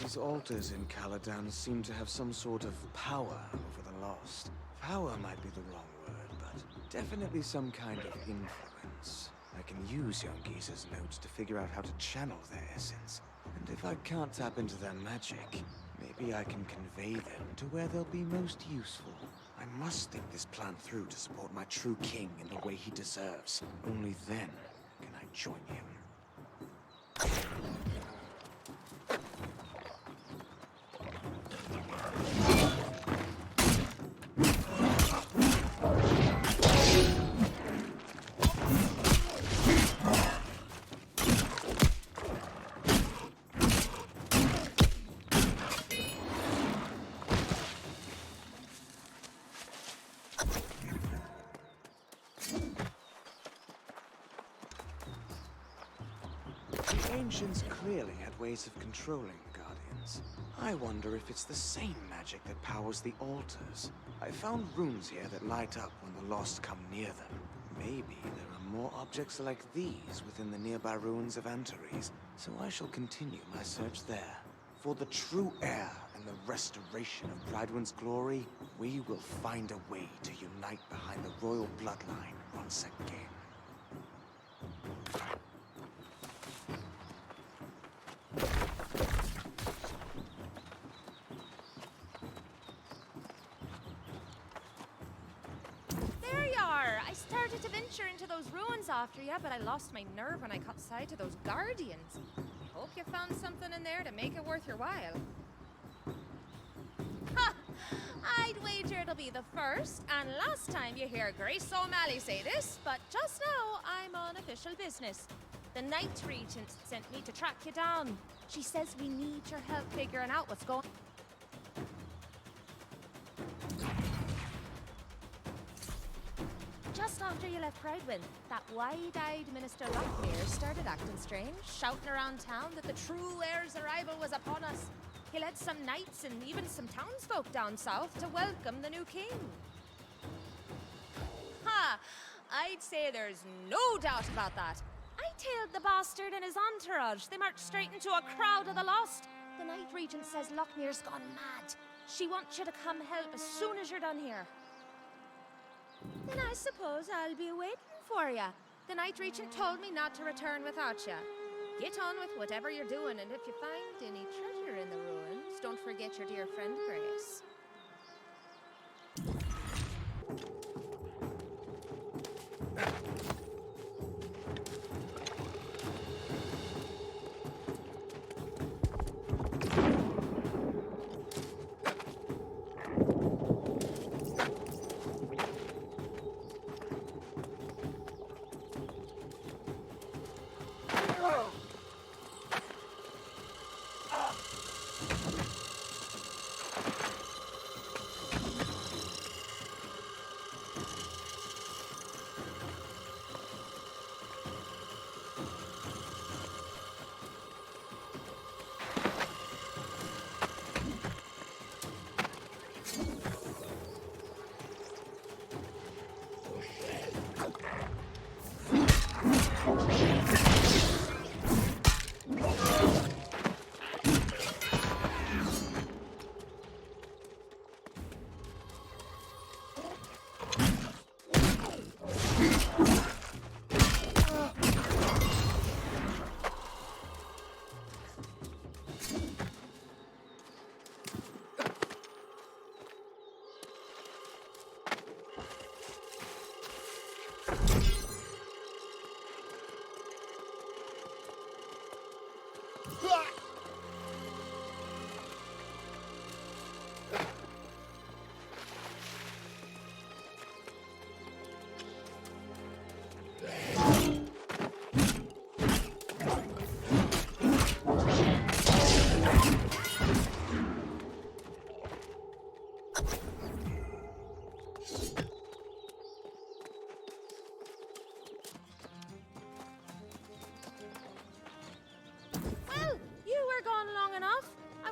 These altars in Caladan seem to have some sort of power over the lost. Power might be the wrong word, but definitely some kind of influence. I can use Youngi's notes to figure out how to channel their essence. And if I can't tap into their magic, maybe I can convey them to where they'll be most useful. I must think this plan through to support my true king in the way he deserves. Only then can I join him. The Ancients clearly had ways of controlling the Guardians. I wonder if it's the same magic that powers the altars. I found runes here that light up when the lost come near them. Maybe there are more objects like these within the nearby ruins of Antares, so I shall continue my search there. For the true heir and the restoration of Prydwen's glory, we will find a way to unite behind the royal bloodline once again. Into those ruins after you, but I lost my nerve when I caught sight of those guardians. I hope you found something in there to make it worth your while. Ha! I'd wager it'll be the first and last time you hear Grace O'Malley say this, but just now I'm on official business. The Night Regent sent me to track you down. She says we need your help figuring out what's going on. Just after you left Prydwen, that wide-eyed Minister Lockmere started acting strange, shouting around town that the true heir's arrival was upon us. He led some knights and even some townsfolk down south to welcome the new king. Ha! I'd say there's no doubt about that. I tailed the bastard and his entourage. They marched straight into a crowd of the lost. The Night Regent says Lockmere's gone mad. She wants you to come help as soon as you're done here. Then I suppose I'll be waiting for you. The Night Regent told me not to return without you. Get on with whatever you're doing, and if you find any treasure in the ruins, don't forget your dear friend Grace.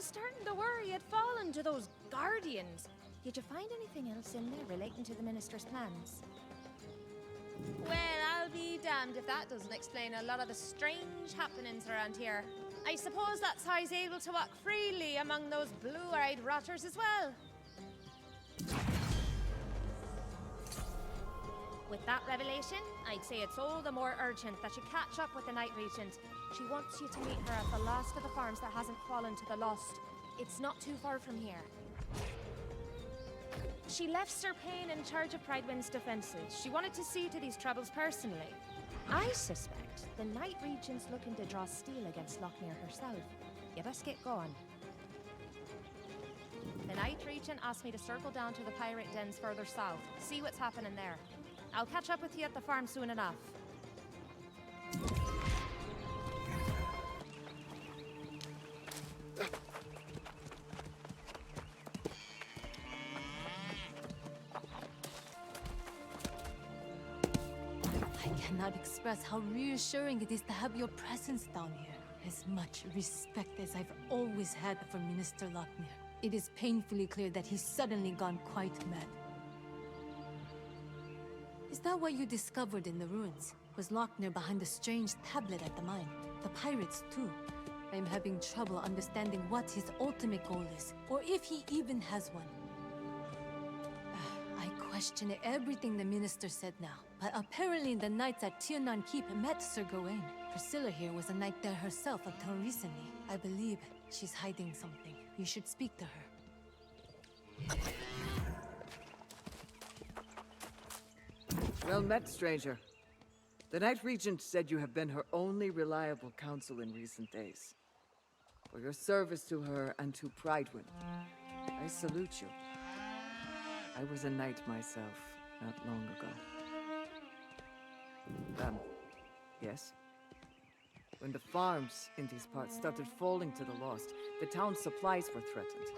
Starting to worry you'd fallen to those guardians. Did you find anything else in there relating to the minister's plans? Well, I'll be damned if that doesn't explain a lot of the strange happenings around here. I suppose that's how he's able to walk freely among those blue-eyed rotters as well. With that revelation, I'd say it's all the more urgent that you catch up with the Night Regent. She wants you to meet her at the last of the farms that hasn't fallen to the lost. It's not too far from here. She left Sir Payne in charge of Pridewind's defenses. She wanted to see to these troubles personally. I suspect the Night Regent's looking to draw steel against Lochmere herself. You best get going. The Night Regent asked me to circle down to the pirate dens further south, see what's happening there. I'll catch up with you at the farm soon enough. I cannot express how reassuring it is to have your presence down here. As much respect as I've always had for Minister Lochmere, it is painfully clear that he's suddenly gone quite mad. Is that what you discovered in the ruins? Was Lochmere behind the strange tablet at the mine? The pirates, too. I'm having trouble understanding what his ultimate goal is, or if he even has one. I question everything the minister said now, but apparently the knights at Tiernan Keep met Sir Gawain. Priscilla here was a knight there herself until recently. I believe she's hiding something. You should speak to her. Well met, stranger. The Night Regent said you have been her only reliable counsel in recent days. For your service to her and to Pridewind, I salute you. I was a knight myself, not long ago. Yes? When the farms in these parts started falling to the lost, the town's supplies were threatened.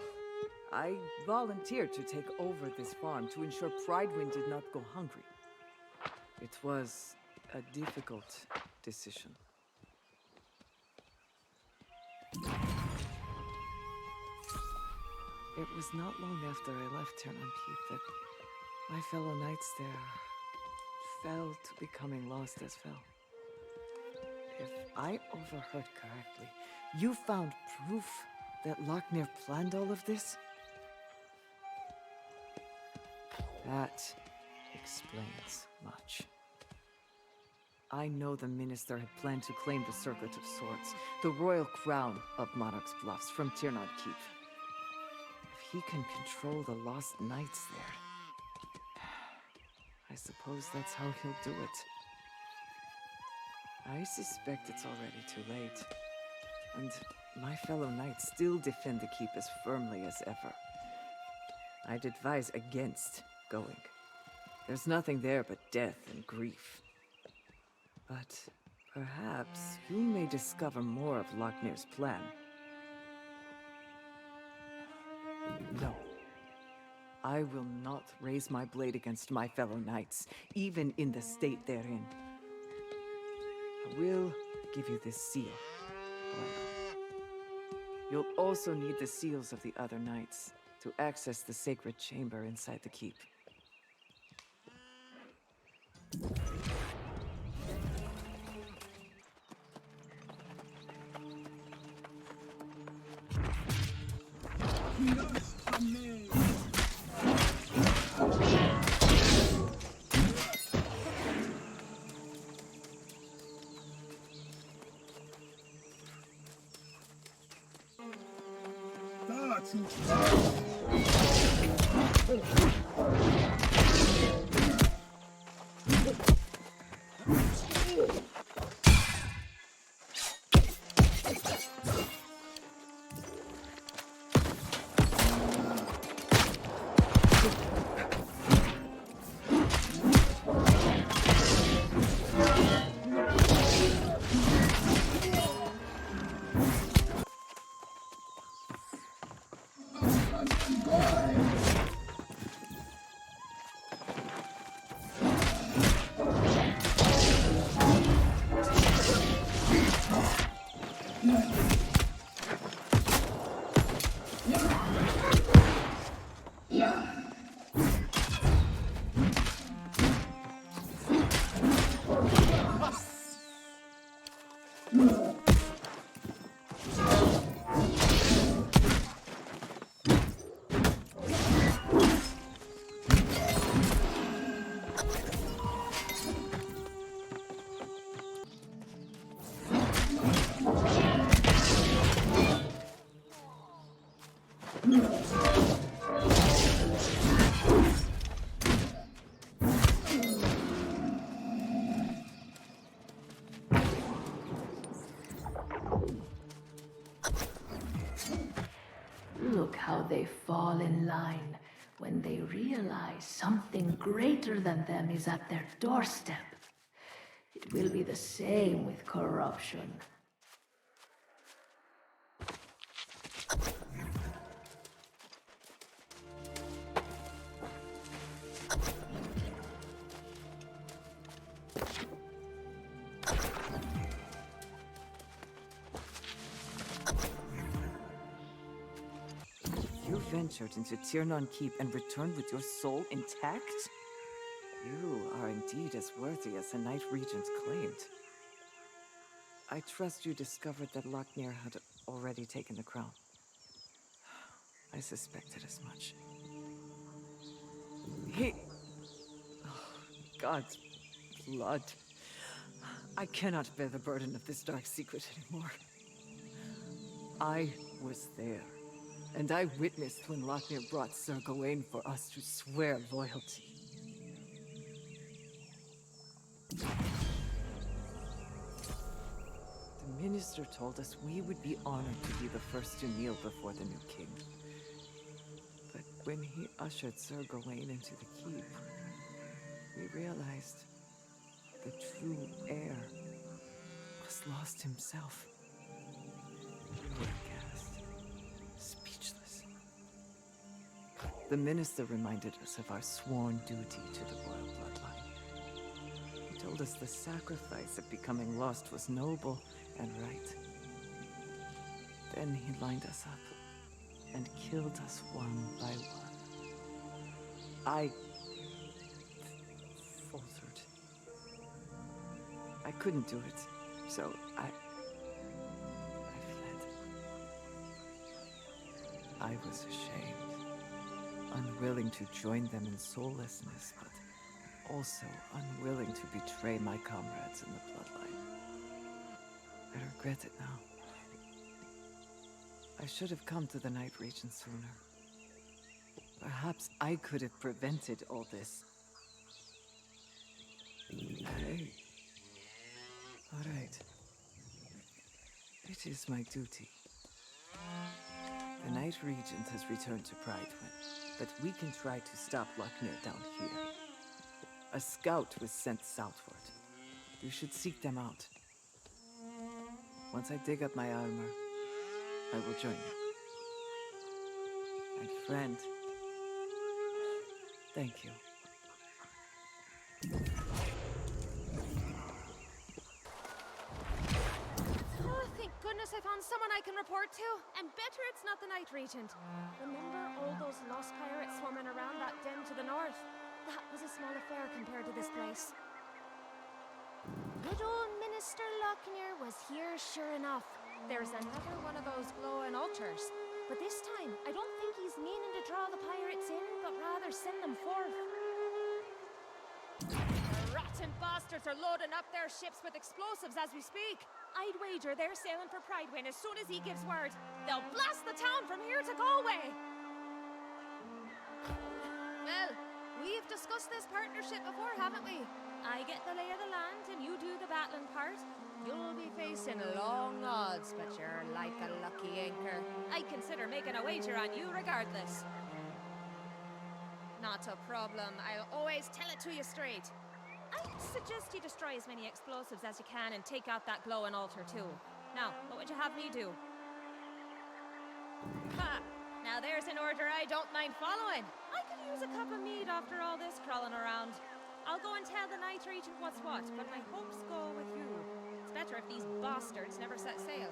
I volunteered to take over this farm to ensure Pridewind did not go hungry. It was a difficult decision. It was not long after I left Tiernan Keep that my fellow knights there fell to becoming lost as fell. If I overheard correctly, you found proof that Lochmere planned all of this? That explains much. I know the minister had planned to claim the Circlet of Swords, the royal crown of Monarch's Bluffs, from Tiernan Keep. If he can control the lost knights there, I suppose that's how he'll do it. I suspect it's already too late, and my fellow knights still defend the keep as firmly as ever. I'd advise against going. There's nothing there but death and grief. But perhaps you may discover more of Lochmere's plan. No. I will not raise my blade against my fellow knights, even in the state they're in. I will give you this seal, however. You'll also need the seals of the other knights to access the sacred chamber inside the keep. fall in line when they realize something greater than them is at their doorstep. It will be the same with corruption. You ventured into Tiernan Keep and returned with your soul intact? You are indeed as worthy as the Night Regent claimed. I trust you discovered that Lochner had already taken the crown. I suspected as much. He... Oh, God's blood. I cannot bear the burden of this dark secret anymore. I was there, and I witnessed when Lochner brought Sir Gawain for us to swear loyalty. The minister told us we would be honored to be the first to kneel before the new king. But when he ushered Sir Gawain into the keep, we realized the true heir was lost himself. We were aghast, speechless. The minister reminded us of our sworn duty to the royal bloodline. He told us the sacrifice of becoming lost was noble and right. Then he lined us up and killed us one by one. I faltered. I couldn't do it, so I fled. I was ashamed, unwilling to join them in soullessness, but also unwilling to betray my comrades in the bloodline. I regret it now. I should have come to the Night Regent sooner. Perhaps I could have prevented all this. Hey. All right. It is my duty. The Night Regent has returned to Pridewind, but we can try to stop Lochner down here. A scout was sent southward. You should seek them out. Once I dig up my armor, I will join you. And friend, thank you. Oh, thank goodness I found someone I can report to. And better it's not the Night Regent. Remember all those lost pirates swarming around that den to the north? That was a small affair compared to this place. Good old Minister Lochner was here sure enough. There's another one of those glowing altars. But this time, I don't think he's meaning to draw the pirates in, but rather send them forth. The rotten bastards are loading up their ships with explosives as we speak. I'd wager they're sailing for Pridewind as soon as he gives word. They'll blast the town from here to Galway. Well, we've discussed this partnership before, haven't we? I get the lay of the land and you do the battling part. You'll be facing long odds, but you're like a lucky anchor. I'd consider making a wager on you regardless. Not a problem. I'll always tell it to you straight. I'd suggest you destroy as many explosives as you can and take out that glowing altar too. Now, what would you have me do? Ha! Now there's an order I don't mind following. I could use a cup of mead after all this crawling around. I'll go and tell the Night Regent what's what, but my hopes go with you. It's better if these bastards never set sail.